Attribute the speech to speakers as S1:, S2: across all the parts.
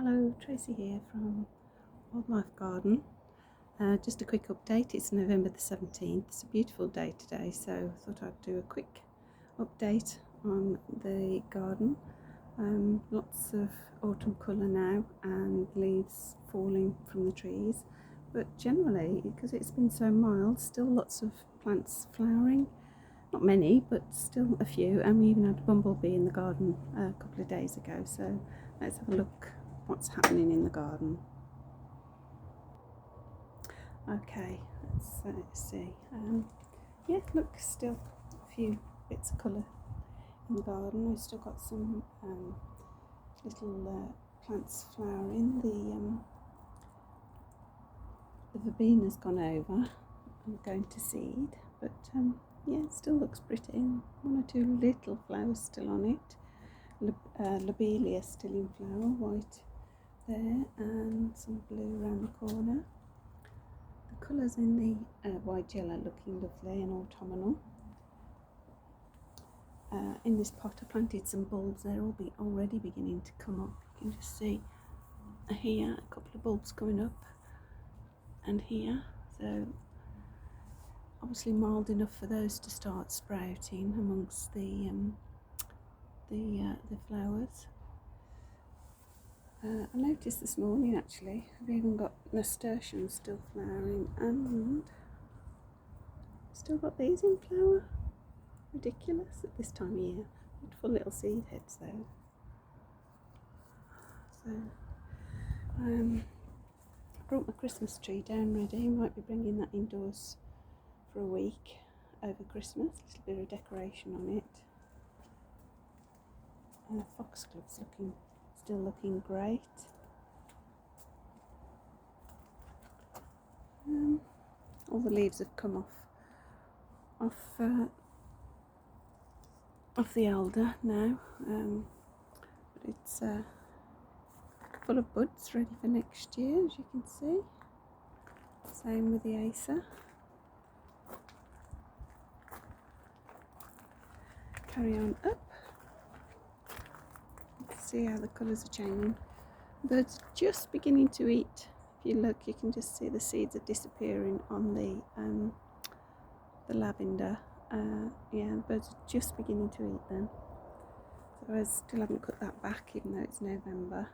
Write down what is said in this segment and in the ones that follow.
S1: Hello, Tracy here from Wildlife Garden. Just a quick update. It's November the 17th. It's a beautiful day today, so I thought I'd do a quick update on the garden. Lots of autumn colour now and leaves falling from the trees, but generally, because it's been so mild, still lots of plants flowering. Not many, but still a few, and we even had a bumblebee in the garden a couple of days ago, so let's have a look what's happening in the garden. Okay, let's see. Yeah, look, still a few bits of colour in the garden. We've still got some little plants flowering. The verbena's gone over and going to seed, but yeah, it still looks pretty. One or two little flowers still on it. Lobelia still in flower, white there, and some blue around the corner. The colours in the white yellow looking lovely and autumnal. In this pot I planted some bulbs. They're all already beginning to come up. You can just see here a couple of bulbs coming up, and here, so obviously mild enough for those to start sprouting amongst the flowers. I noticed this morning actually, I've even got Nasturtiums still flowering, and still got these in flower. Ridiculous at this time of year. Beautiful little seed heads though. So I brought my Christmas tree down ready. Might be bringing that indoors for a week over Christmas. A little bit of decoration on it. Foxglove's still looking great. All the leaves have come off the elder now, but it's full of buds ready for next year, as you can see. Same with the Acer. Carry on up. See how the colours are changing. Birds are just beginning to eat. If you look, you can just see the seeds are disappearing on the lavender. Yeah, the birds are just beginning to eat them. So I still haven't cut that back, even though it's November.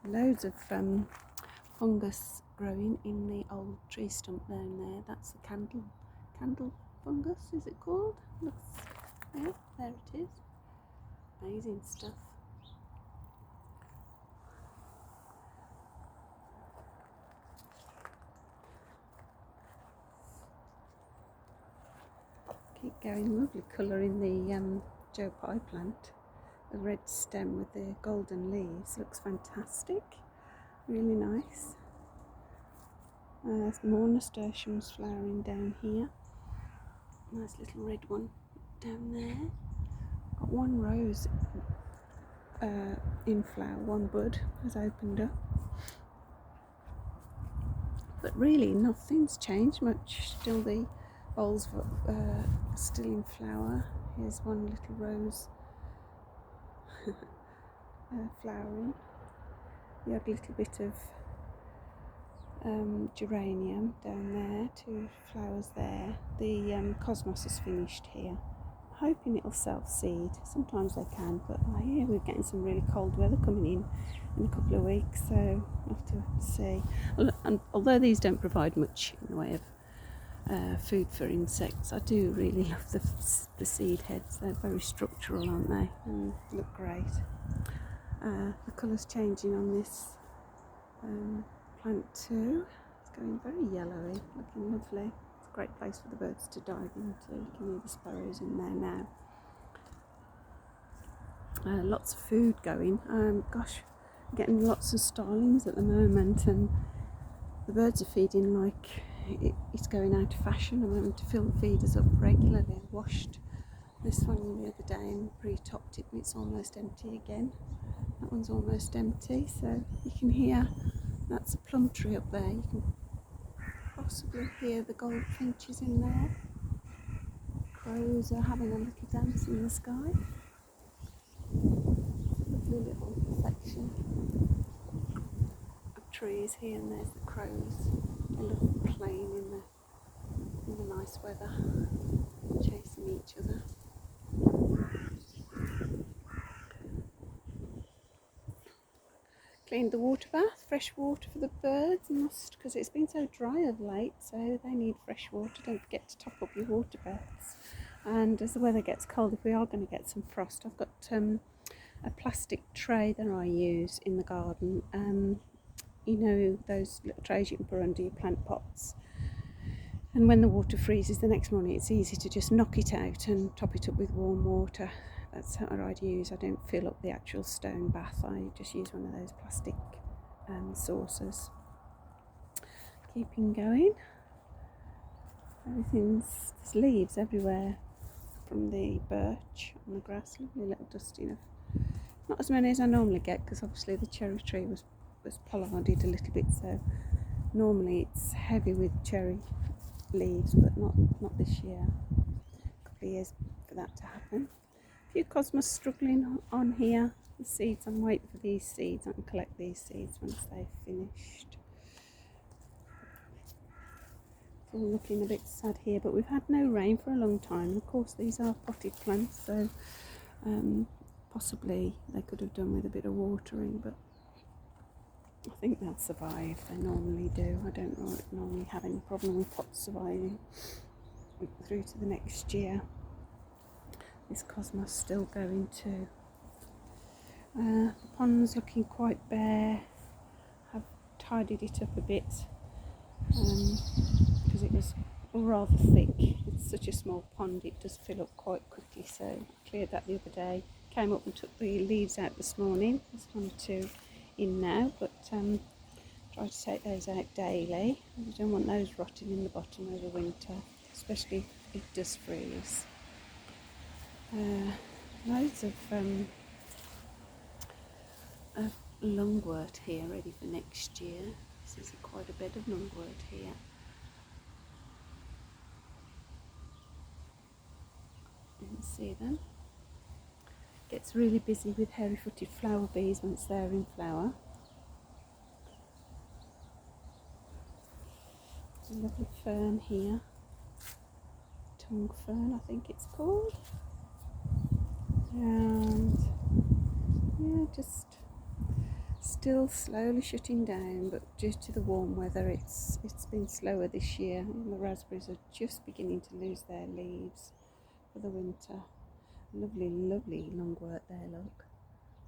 S1: Loads of fungus growing in the old tree stump down there. That's the candle fungus, is it called? Looks, yeah, there it is. Amazing stuff. Keep going. Lovely colour in the Joe Pye plant. The red stem with the golden leaves looks fantastic. Really nice. There's more Nasturtiums flowering down here. Nice little red one down there. Got one rose in flower. One bud has opened up. But really nothing's changed much. Still the bulbs still in flower. Here's one little rose flowering. We had a little bit of geranium down there, two flowers there. The cosmos is finished here. I'm hoping it'll self-seed. Sometimes they can, but I hear we're getting some really cold weather coming in a couple of weeks, so we'll have to see. And although these don't provide much in the way of food for insects, I do really love the seed heads. They're very structural, aren't they, and look great. The colour's changing on this plant too. It's going very yellowy, looking lovely. It's a great place for the birds to dive into. You can hear the sparrows in there now. Lots of food going. Gosh, getting lots of starlings at the moment, and the birds are feeding like it's going out of fashion. I'm having to fill the feeders up regularly. I washed this one the other day and pre-topped it, and it's almost empty again. That one's almost empty, so you can hear, that's a plum tree up there. You can possibly hear the goldfinches in there. Crows are having a little dance in the sky. Lovely little section. trees here, and there's the crows. They love playing in the nice weather, chasing each other. Cleaned the water bath, fresh water for the birds, because it's been so dry of late, so they need fresh water. Don't forget to top up your water baths. And as the weather gets cold, if we are going to get some frost, I've got a plastic tray that I use in the garden. You know, those little trays you can put under your plant pots. And when the water freezes the next morning, it's easy to just knock it out and top it up with warm water. That's what I'd use. I don't fill up the actual stone bath. I just use one of those plastic saucers. Keeping going. There's leaves everywhere from the birch on the grass. Lovely little dusting of, not as many as I normally get, because obviously the cherry tree was pollarded a little bit, so normally it's heavy with cherry leaves, but not this year. A couple of years for that to happen. A few cosmos struggling on here. The seeds, I'm waiting for these seeds. I can collect these seeds once they've finished. It's all looking a bit sad here, but we've had no rain for a long time. Of course, these are potted plants, so possibly they could have done with a bit of watering, but I think they'll survive. They normally do. I don't normally have any problem with pots surviving through to the next year. This cosmos still going too. The pond's looking quite bare. I've tidied it up a bit because it was rather thick. It's such a small pond, it does fill up quite quickly, so I cleared that the other day. Came up and took the leaves out this morning. There's one or two in now, but try to take those out daily. You don't want those rotting in the bottom over winter, especially if it does freeze. Loads of lungwort here, ready for next year. This is quite a bed of lungwort here. You can see them. Gets really busy with hairy-footed flower bees once they're in flower. A lovely fern here, tongue fern I think it's called, and yeah, just still slowly shutting down, but due to the warm weather it's been slower this year, and the raspberries are just beginning to lose their leaves for the winter. Lovely lungwort there, look,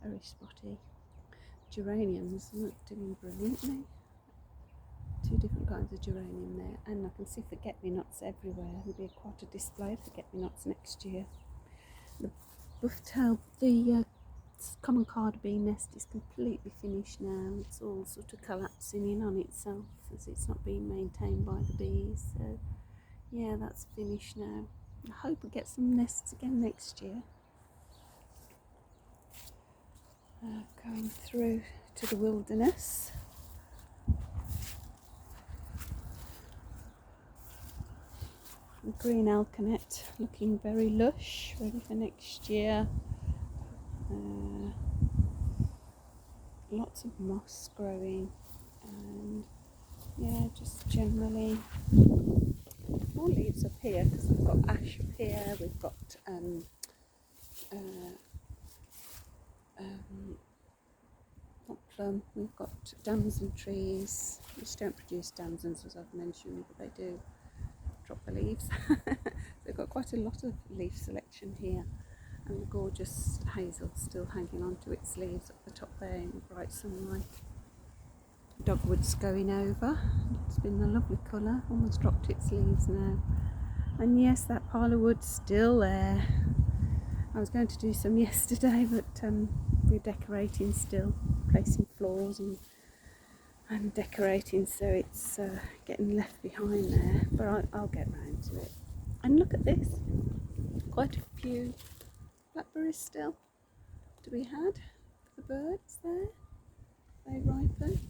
S1: very spotty. Geraniums are doing brilliantly. Two different kinds of geranium there, and I can see forget-me-nots everywhere. There'll be quite a display of forget-me-nots next year. The buff-tailed, the common carder bee nest is completely finished now. It's all sort of collapsing in on itself as it's not being maintained by the bees. So yeah, that's finished now. I hope we get some nests again next year. Going through to the wilderness. The green alkanet looking very lush, ready for next year. Lots of moss growing, and yeah, just generally more leaves up here because we've got ash up here, we've got not plum, we've got damson trees, which don't produce damsons as I've mentioned, but they do drop the leaves. So we've got quite a lot of leaf selection here, and the gorgeous hazel still hanging onto its leaves up the top there in the bright sunlight. Dogwood's going over. It's been a lovely colour, almost dropped its leaves now. And yes, that pile of wood's still there. I was going to do some yesterday, but we're decorating still, placing floors and decorating, so it's getting left behind there, but I'll get round to it. And look at this, quite a few blackberries still to be had for the birds there. They ripen.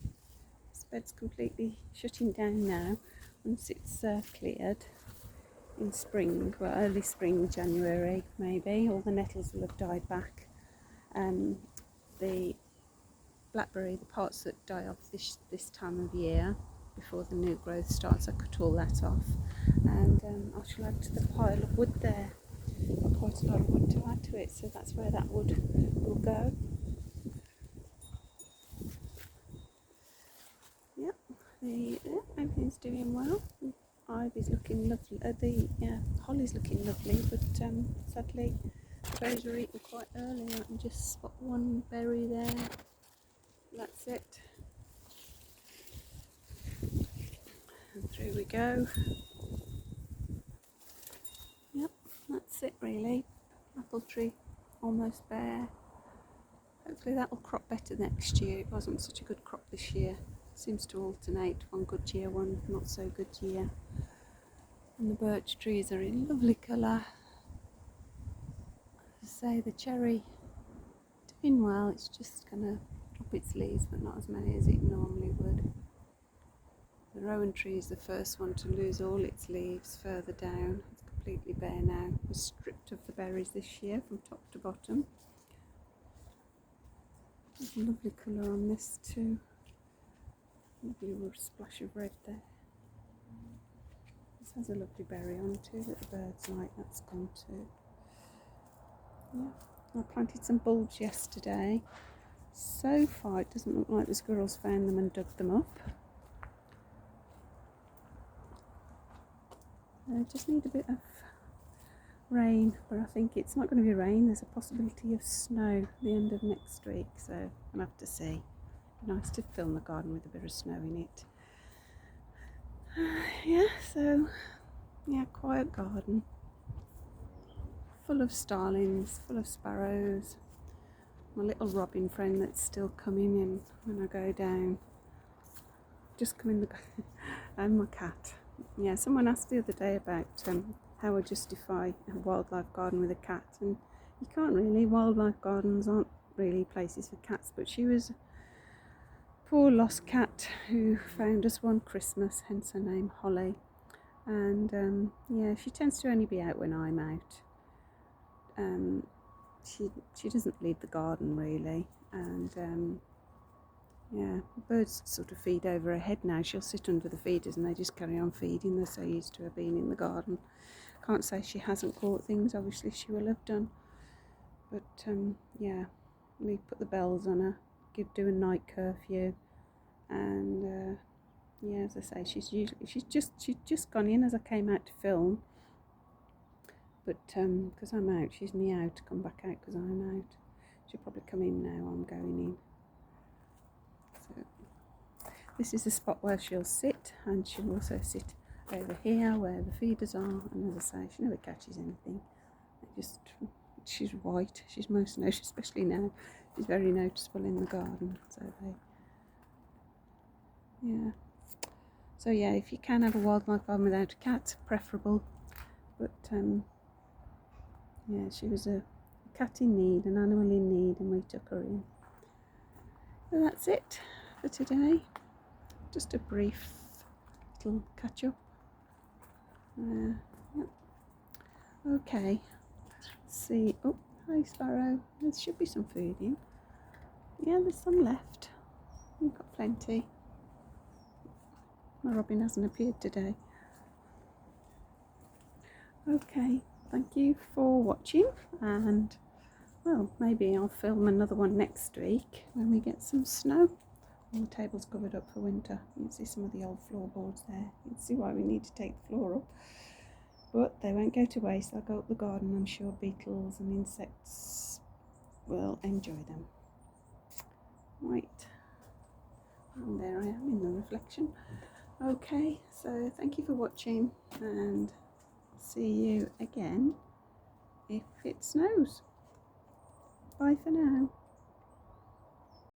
S1: This bed's completely shutting down now. Once it's cleared in spring, well, early spring, January maybe, all the nettles will have died back. The blackberry, the parts that die off this time of year before the new growth starts. I cut all that off, and I shall add to the pile of wood there. Got quite a lot of wood to add to it, so that's where that wood will go. Yep, everything's doing well. Ivy's looking lovely. The holly's looking lovely, but sadly the berries were eaten quite early. I can just spot one berry there. That's it. And through we go. Yep, that's it really. Apple tree almost bare. Hopefully that will crop better next year. It wasn't such a good crop this year. It seems to alternate, one good year, one not so good year. And the birch trees are in lovely colour. As I say, the cherry doing well. It's just going to drop its leaves, but not as many as it normally would. The Rowan Tree is the first one to lose all its leaves further down. It's completely bare now. It was stripped of the berries this year from top to bottom. There's a lovely colour on this too. Lovely splash of red there. This has a lovely berry on too that the birds like. That's gone too. Yeah, I planted some bulbs yesterday. So far it doesn't look like the squirrels found them and dug them up. I just need a bit of rain, but I think it's not going to be rain. There's a possibility of snow at the end of next week, so I'll have to see. Nice to film the garden with a bit of snow in it. Quiet garden. Full of starlings, full of sparrows. My little robin friend that's still coming in when I go down. Just come in the garden. And my cat. Yeah, someone asked the other day about how I justify a wildlife garden with a cat, and you can't really. Wildlife gardens aren't really places for cats, but she was a poor lost cat who found us one Christmas, hence her name Holly. And she tends to only be out when I'm out. She doesn't leave the garden really, and birds sort of feed over her head now. She'll sit under the feeders and they just carry on feeding. They're so used to her being in the garden. Can't say she hasn't caught things, obviously she will have done. But we put the bells on her, do a night curfew, and as I say, she's just gone in as I came out to film. But because I'm out, she's meowed to come back out because I'm out. She'll probably come in now. I'm going in. So this is the spot where she'll sit, and she'll also sit over here where the feeders are. And as I say, she never catches anything. She's white. She's most noticeable, especially now. She's very noticeable in the garden. So if you can have a wildlife garden without a cat, preferable. But she was a cat in need, an animal in need, and we took her in. So that's it for today. Just a brief little catch up. Okay. See. Oh, hi sparrow. There should be some food in. Yeah, there's some left. We've got plenty. My robin hasn't appeared today. Okay. Thank you for watching, and maybe I'll film another one next week when we get some snow. All the table's covered up for winter. You can see some of the old floorboards there. You can see why we need to take the floor up. But they won't go to waste. They'll go up the garden. I'm sure beetles and insects will enjoy them. Right. And there I am in the reflection. Okay, so thank you for watching, and see you again if it snows. Bye for now.